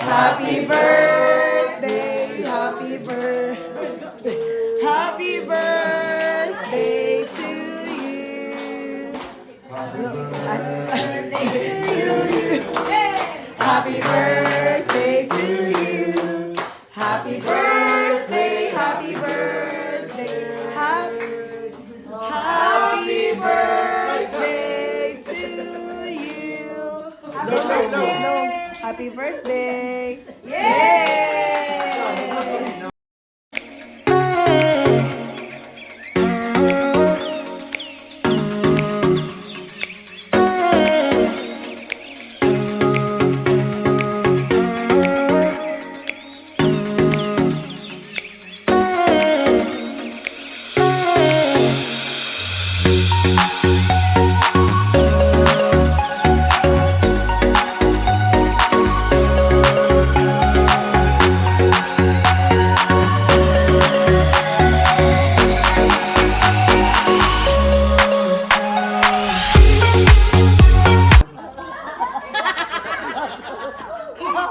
Happy birthday, happy birthday, happy birthday to you. Happy birthday to you. Happy birthday, happy birthday, happy birthday to you. Happy birthday. Yay!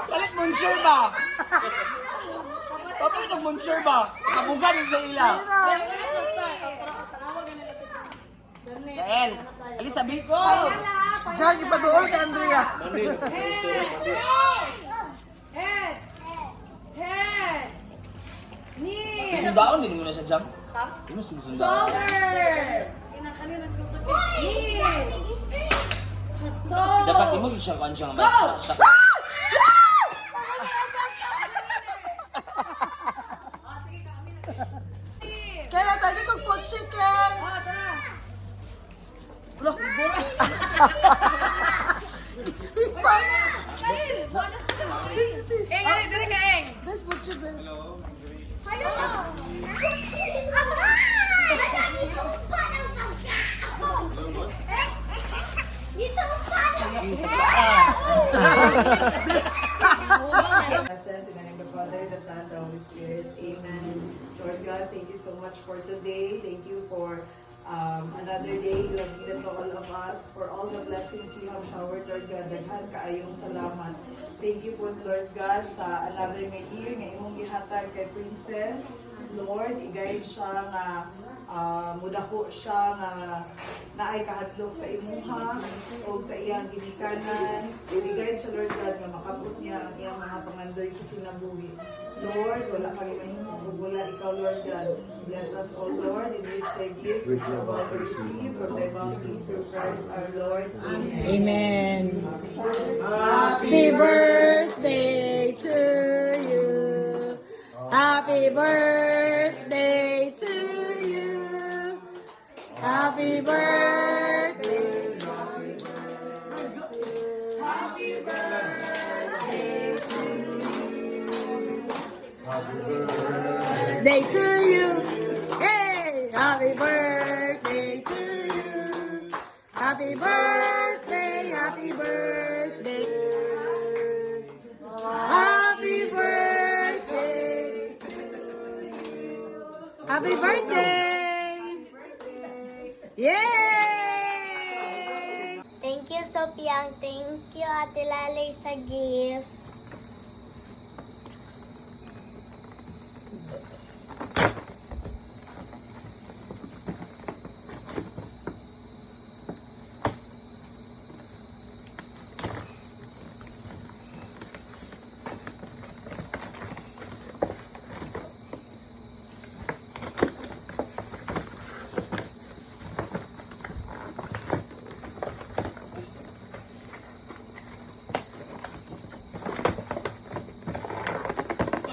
Palit monsieur ba? Papalit ang monsieur ba? Kabugan din sa ila. Kael, alis sabi ko. Diyan, ipaduol ka, Andrea. Head! Head! Knees! Sundaon din mo na siya jam. Hindi mo sundaon. Shoulder! Knees! Toe! Dapat di mo siya kansya nga mas. Kaya tayo mag-pot chicken. Oh, tara! Ulo, bura. Isipan. Eng, dali ka, Eng! Best pot chicken. Presence in the name of the Father, the Son, the Holy Spirit. Amen. Lord God, thank you so much for today. Thank you for another day you have given to all of us, for all the blessings you have showered, Lord God. Daghan kaayong salamat. Thank you po, Lord God, sa another year nga imong gihatag kay Princess. Lord, i-guide siya nga mudako siya nga naay kahadlok sa imuha o sa iyang ginikanan. I-guide siya, Lord God, nga makabot niya ang iyang mga pangandoy sa kinabuhi. Lord, wala kang mahimo kung wala ikaw, Lord God. Bless us all, Lord, in which thy gifts which are about to receive from thy bounty through Christ our Lord. Amen. Amen. Happy birthday to you. Happy birthday to you. Happy birthday. Happy birthday to you. Day to you. Hey, happy birthday to you. Happy birthday, happy birthday. Happy birthday to you. Happy birthday. Yay! Thank you, Sopiang. Thank you, Ate Lalay, sa gift.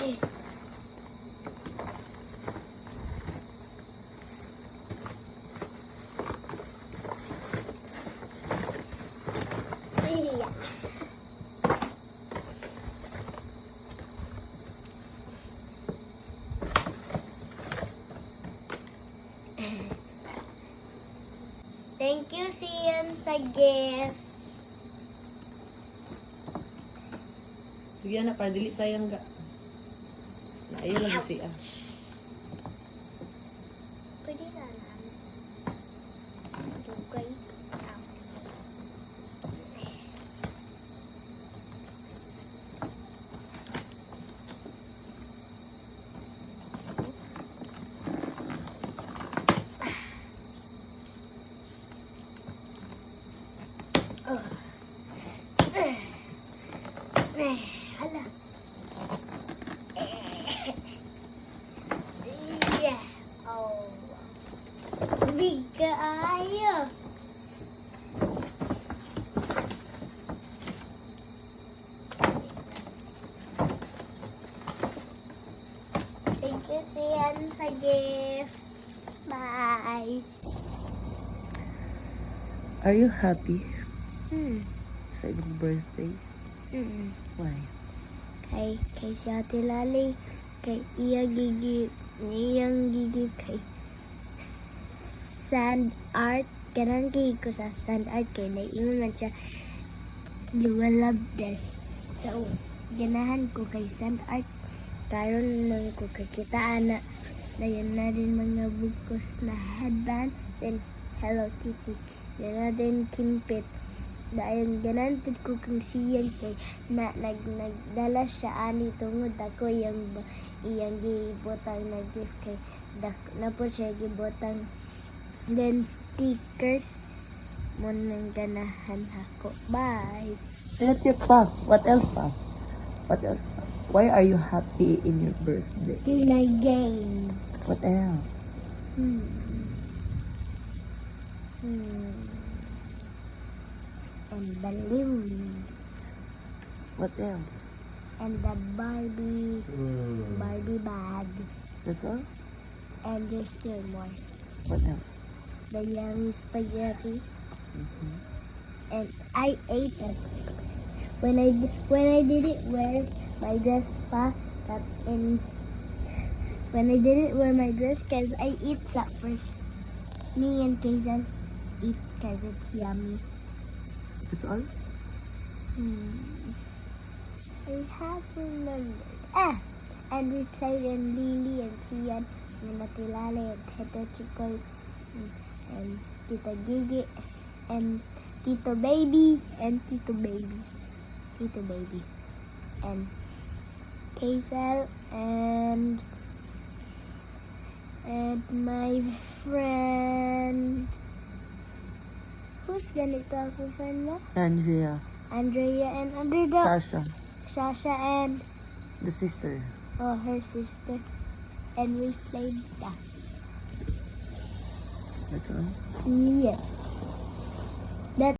Yeah. Thank you, Sian, sa gift. Sige na, para dili sayang ga. Ayaw lagi siya. Pwede na lang. Dugay. Hala. Yeah. Oh. Big kaayo. Thank you, Sian, sa gift. Bye. Are you happy Hmm. sa iyong birthday? Mm. Why? Kay si Ate Lali, kay iyang gigi kay sand art. Kanang gigi ko sa sand art kay naiingon man siya luwalab des. So, ganahan ko kay sand art. Karon man ko kakitaan na dayon na din mga bukos na headband. Then, Hello Kitty. Yan na din kimpit. Dahil ganan pud ko kang siyan kay nagdala siya ani tungod ako iyang gibotang na gift kay na po siya gibotang then stickers mo nang ganahan ako. Bye. Not yet pa. What else pa? What else pa? Why are you happy in your birthday? Kinay games. What else? And balloon. What else? And the Barbie bag. That's all? And there's still more. What else? The yummy spaghetti. And I ate it. When I didn't wear my dress pa, when I didn't wear my dress, cause I eat that first. Me and Kazel eat cause it's yummy. That's all? I have remembered. And we played in Lily and Sian, and Natilale and Tita Chikoy, and Tita Gigi, and Tito Baby, and Tito Baby, and Kazel, and my friend. Who's ganito ako friend mo? Andrea. Andrea and under the Sasha. and The sister. her sister, and we played that. That's all? Yes.